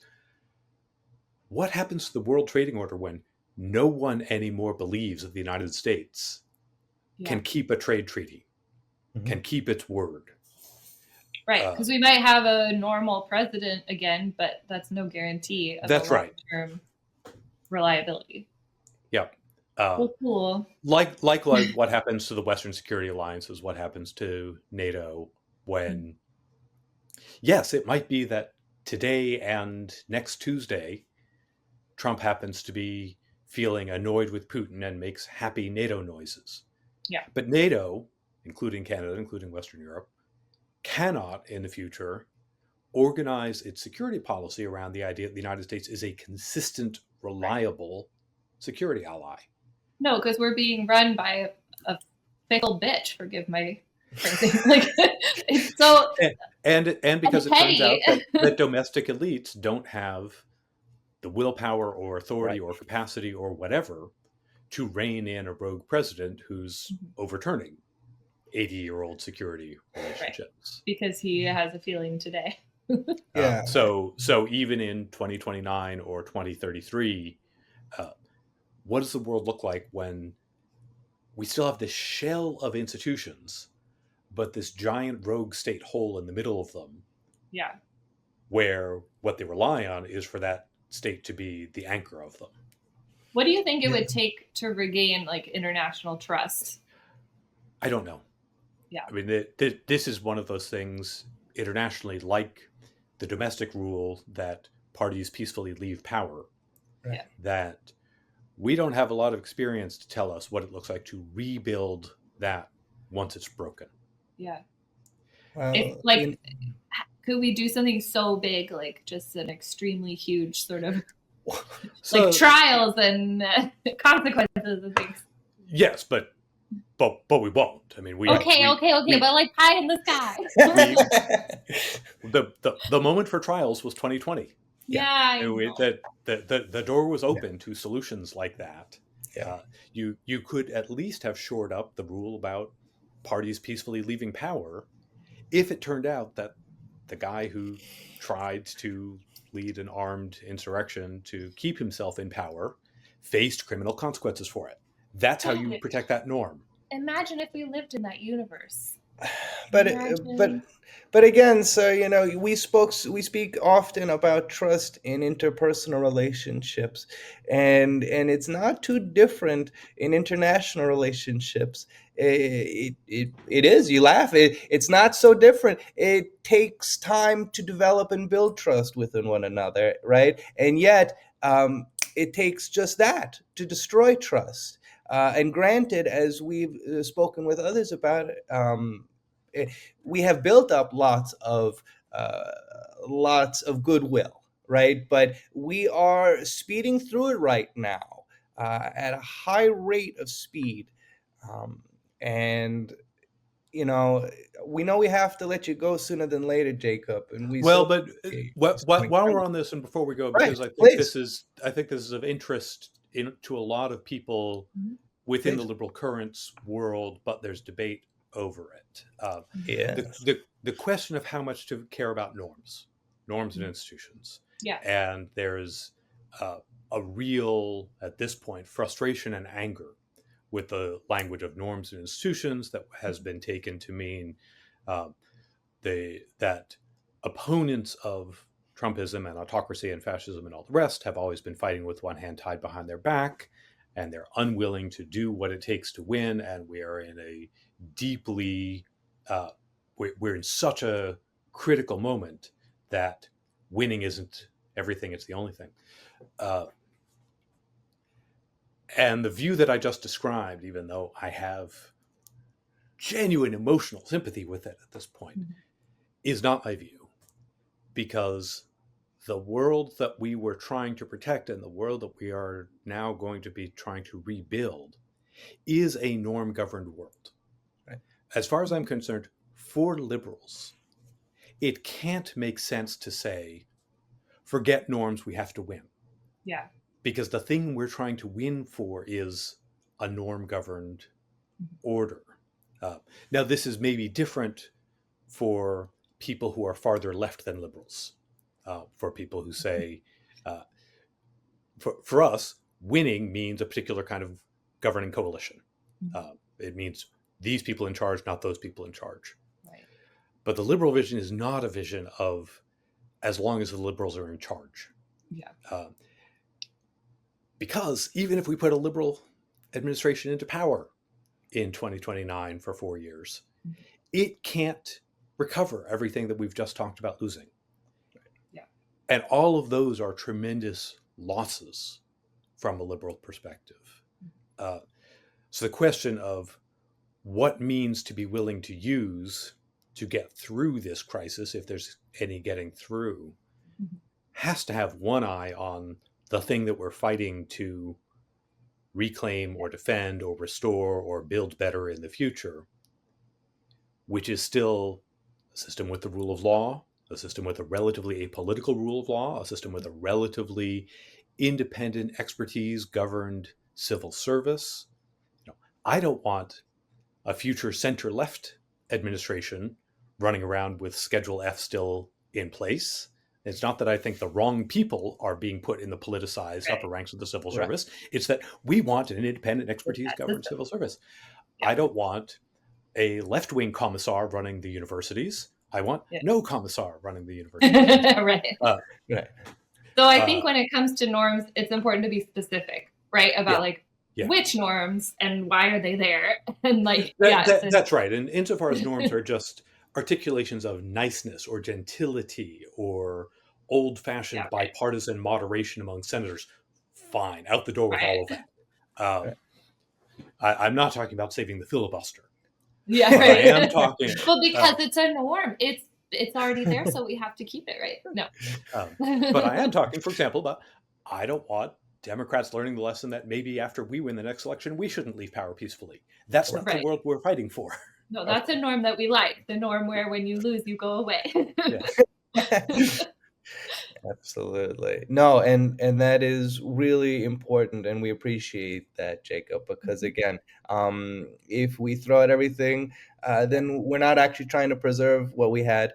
What happens to the World Trading Order when no one anymore believes that the United States can keep a trade treaty, can keep its word? Right, because we might have a normal president again, but that's no guarantee of that's long-term reliability. Yeah. Cool. Like what happens to the Western Security Alliance is what happens to NATO when, yes, it might be that today and next Tuesday, Trump happens to be feeling annoyed with Putin and makes happy NATO noises. Yeah. But NATO, including Canada, including Western Europe, cannot in the future organize its security policy around the idea that the United States is a consistent, reliable security ally. No, because we're being run by a fickle bitch, forgive my phrasing. Like, it's so... And because it turns out that domestic elites don't have the willpower or authority or capacity or whatever to rein in a rogue president who's overturning 80-year-old security relationships. Because he has a feeling today. So even in 2029 or 2033, what does the world look like when we still have this shell of institutions, but this giant rogue state hole in the middle of them where what they rely on is for that state to be the anchor of them. What do you think it would take to regain like international trust? I don't know. Yeah. I mean, this is one of those things internationally, like the domestic rule that parties peacefully leave power, Right. that we don't have a lot of experience to tell us what it looks like to rebuild that once it's broken. Yeah. Well, It's like, could we do something so big, like just an extremely huge sort of like trials and consequences and things? Yes, but we won't. I mean, Okay, but like pie in the sky. the moment for trials was 2020. Yeah, the door was open to solutions like that. Yeah. You could at least have shored up the rule about parties peacefully leaving power if it turned out that the guy who tried to lead an armed insurrection to keep himself in power faced criminal consequences for it. That's how you protect that norm. Imagine if we lived in that universe. But again, so we speak often about trust in interpersonal relationships, and it's not too different in international relationships. It is. You laugh. It's not so different. It takes time to develop and build trust within one another, right? And yet, it takes just that to destroy trust. And granted, as we've spoken with others about, we have built up lots of goodwill, right? But we are speeding through it right now at a high rate of speed, and we know we have to let you go sooner than later, Jacob. And while we're on this, and before we go, because right, I think this is of interest to a lot of people within the liberal currents world, but there's debate over it. The question of how much to care about norms and institutions. Yeah. And there's a real, at this point, frustration and anger with the language of norms and institutions that has been taken to mean that opponents of Trumpism and autocracy and fascism and all the rest have always been fighting with one hand tied behind their back, and they're unwilling to do what it takes to win. And we are in a deeply, we're in such a critical moment that winning isn't everything, it's the only thing. And the view that I just described, even though I have genuine emotional sympathy with it at this point, is not my view, because the world that we were trying to protect and the world that we are now going to be trying to rebuild is a norm-governed world. Right? As far as I'm concerned, for liberals, it can't make sense to say, forget norms, we have to win. Yeah. Because the thing we're trying to win for is a norm-governed order. Now, this is maybe different for people who are farther left than liberals. For people who say, for us, winning means a particular kind of governing coalition. It means these people in charge, not those people in charge. Right. But the liberal vision is not a vision of as long as the liberals are in charge. Yeah. Because even if we put a liberal administration into power in 2029 for 4 years, it can't recover everything that we've just talked about losing. Yeah. And all of those are tremendous losses from a liberal perspective. So the question of what means to be willing to use to get through this crisis, if there's any getting through, has to have one eye on the thing that we're fighting to reclaim or defend or restore or build better in the future, which is still a system with the rule of law, a system with a relatively apolitical rule of law, a system with a relatively independent expertise governed civil service. I don't want a future center-left administration running around with Schedule F still in place. It's not that I think the wrong people are being put in the politicized upper ranks of the civil service. It's that we want an independent expertise governed civil service. I don't want a left-wing commissar running the universities. I want Yeah. no commissar running the university. Right. Right. So I think when it comes to norms, it's important to be specific, right? About which norms and why are they there? And that's right. And insofar as norms are just articulations of niceness or gentility or old-fashioned bipartisan moderation among senators, fine, out the door with all of that. I'm not talking about saving the filibuster. Yeah, but right. I am talking. Well, because it's a norm. It's already there, so we have to keep it, right? No. But I am talking, for example, about I don't want Democrats learning the lesson that maybe after we win the next election, we shouldn't leave power peacefully. That's not the world we're fighting for. No, that's a norm that we like. The norm where when you lose, you go away. Absolutely. No, and that is really important, and we appreciate that, Jacob, because again, if we throw at everything, then we're not actually trying to preserve what we had,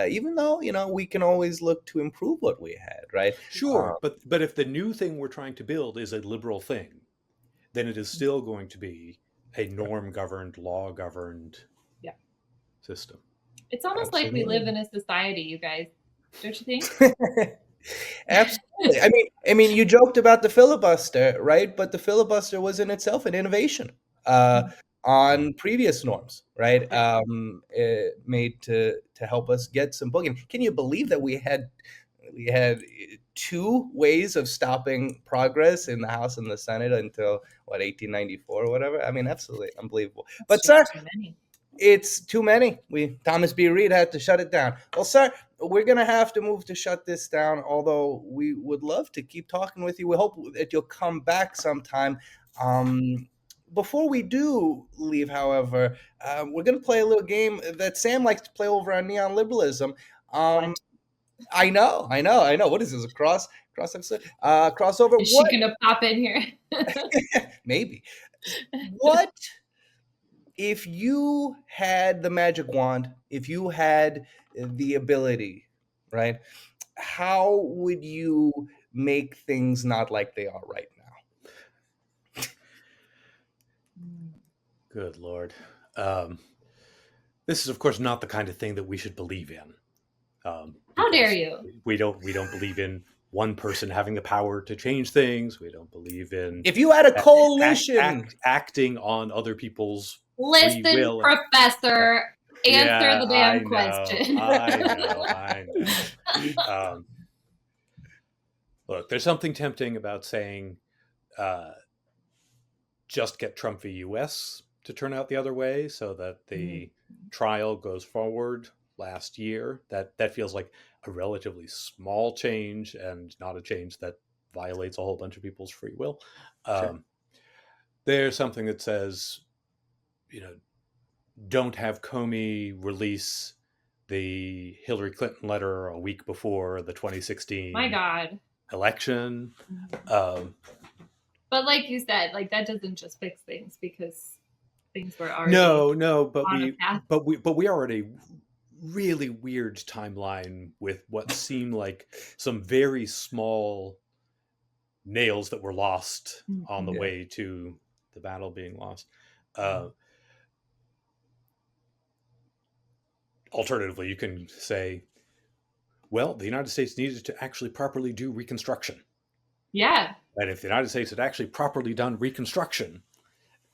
even though, we can always look to improve what we had, right? Sure, but if the new thing we're trying to build is a liberal thing, then it is still going to be a norm-governed, law-governed system. It's almost like we live in a society, you guys. Don't you think? Absolutely. I mean, you joked about the filibuster, right? But the filibuster was in itself an innovation on previous norms, right? Made to help us get some booking. Can you believe that we had two ways of stopping progress in the House and the Senate until 1894 or whatever? I mean, absolutely unbelievable. But sir, it's too many. Thomas B. Reed had to shut it down. Well, sir, we're going to have to move to shut this down, although we would love to keep talking with you. We hope that you'll come back sometime. Before we do leave, however, we're going to play a little game that Sam likes to play over on Neon Liberalism. I know. What is this, a cross episode? Crossover? Is she going to pop in here? Maybe. What... If you had the magic wand, if you had the ability, right, how would you make things not like they are right now? Good Lord. This is, of course, not the kind of thing that we should believe in. How dare you? We don't believe in one person having the power to change things. We don't believe in... If you had a coalition... acting on other people's... Listen, Professor, answer the damn question. I know. Look, there's something tempting about saying, just get Trump v. U.S. to turn out the other way so that the trial goes forward last year. That feels like a relatively small change and not a change that violates a whole bunch of people's free will. Sure. There's something that says... don't have Comey release the Hillary Clinton letter a week before the 2016 election. But like you said, that doesn't just fix things because things were already but we are at a really weird timeline with what seemed like some very small nails that were lost on the way to the battle being lost. Alternatively, you can say, well, the United States needed to actually properly do Reconstruction. Yeah. And if the United States had actually properly done Reconstruction,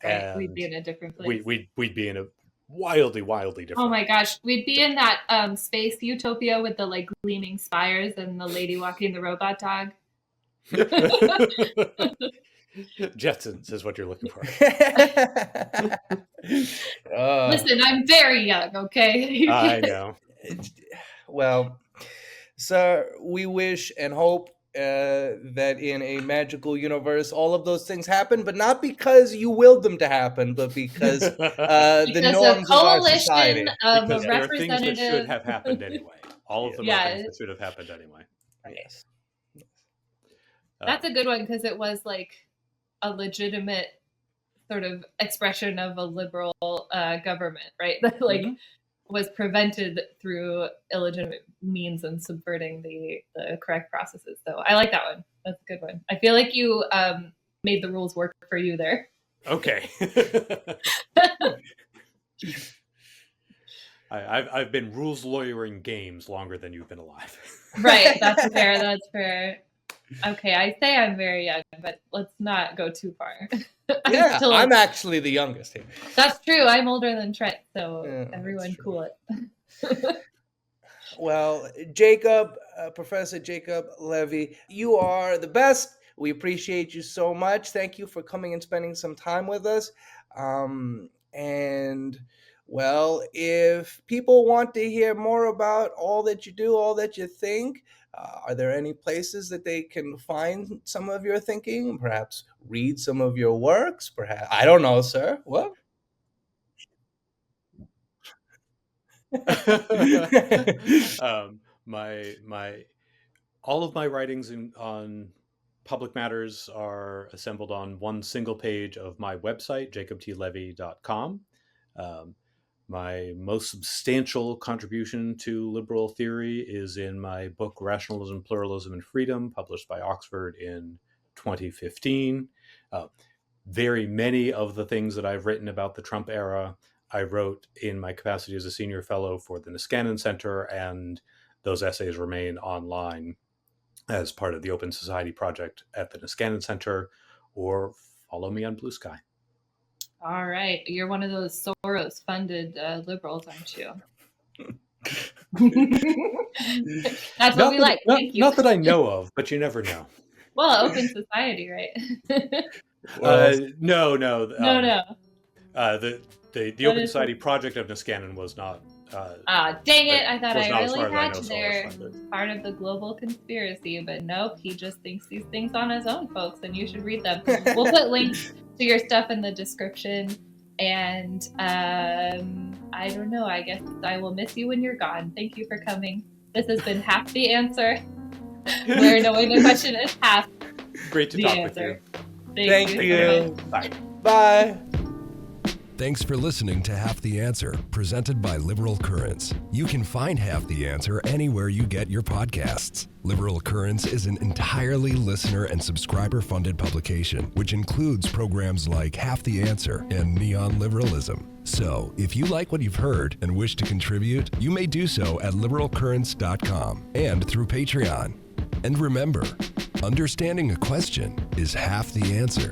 we'd be in a different place. We'd be in a wildly, wildly different. Oh my gosh, we'd be in that space utopia with the gleaming spires and the lady walking the robot dog. Jetsons is what you're looking for. Listen, I'm very young, okay? I know. Well, sir, we wish and hope that in a magical universe, all of those things happen, but not because you willed them to happen, but because the norms of our society. Because there are things that should have happened anyway. All of them are things that should have happened anyway. Yes. That's a good one because it was a legitimate sort of expression of a liberal government, right? That was prevented through illegitimate means and subverting the correct processes. So I like that one. That's a good one. I feel like you made the rules work for you there. Okay. I've been rules lawyering games longer than you've been alive. Right, that's fair. That's fair. Okay, I say I'm very young, but let's not go too far. Yeah, I'm actually the youngest here. That's true. I'm older than Trent, so Yeah, everyone that's true. cool it. Well, Jacob, Professor Jacob Levy, you are the best. We appreciate you so much. Thank you for coming and spending some time with us. And well, if people want to hear more about all that you do, all that you think, are there any places that they can find some of your thinking? Perhaps read some of your works? Perhaps, I don't know, sir. What? My all of my writings on public matters are assembled on one single page of my website, jacobtlevy.com. My most substantial contribution to liberal theory is in my book, Rationalism, Pluralism, and Freedom, published by Oxford in 2015. Very many of the things that I've written about the Trump era, I wrote in my capacity as a senior fellow for the Niskanen Center, and those essays remain online as part of the Open Society Project at the Niskanen Center, or follow me on Blue Sky. All right. You're one of those Soros-funded liberals, aren't you? That's what we like. Thank you. Not that I know of, but you never know. Well, Open Society, right? No. No. The Open Society Project of Niskanen was not. Dang it! I thought I really had you there. Funded. Part of the global conspiracy, but nope. He just thinks these things on his own, folks, and you should read them. We'll put links to your stuff in the description. And I don't know. I guess I will miss you when you're gone. Thank you for coming. This has been Half the Answer, where knowing the question is half. Great to talk with you. Thank you. Bye. Bye. Thanks for listening to Half the Answer, presented by Liberal Currents. You can find Half the Answer anywhere you get your podcasts. Liberal Currents is an entirely listener and subscriber-funded publication, which includes programs like Half the Answer and Neon Liberalism. So, if you like what you've heard and wish to contribute, you may do so at liberalcurrents.com and through Patreon. And remember, understanding a question is half the answer.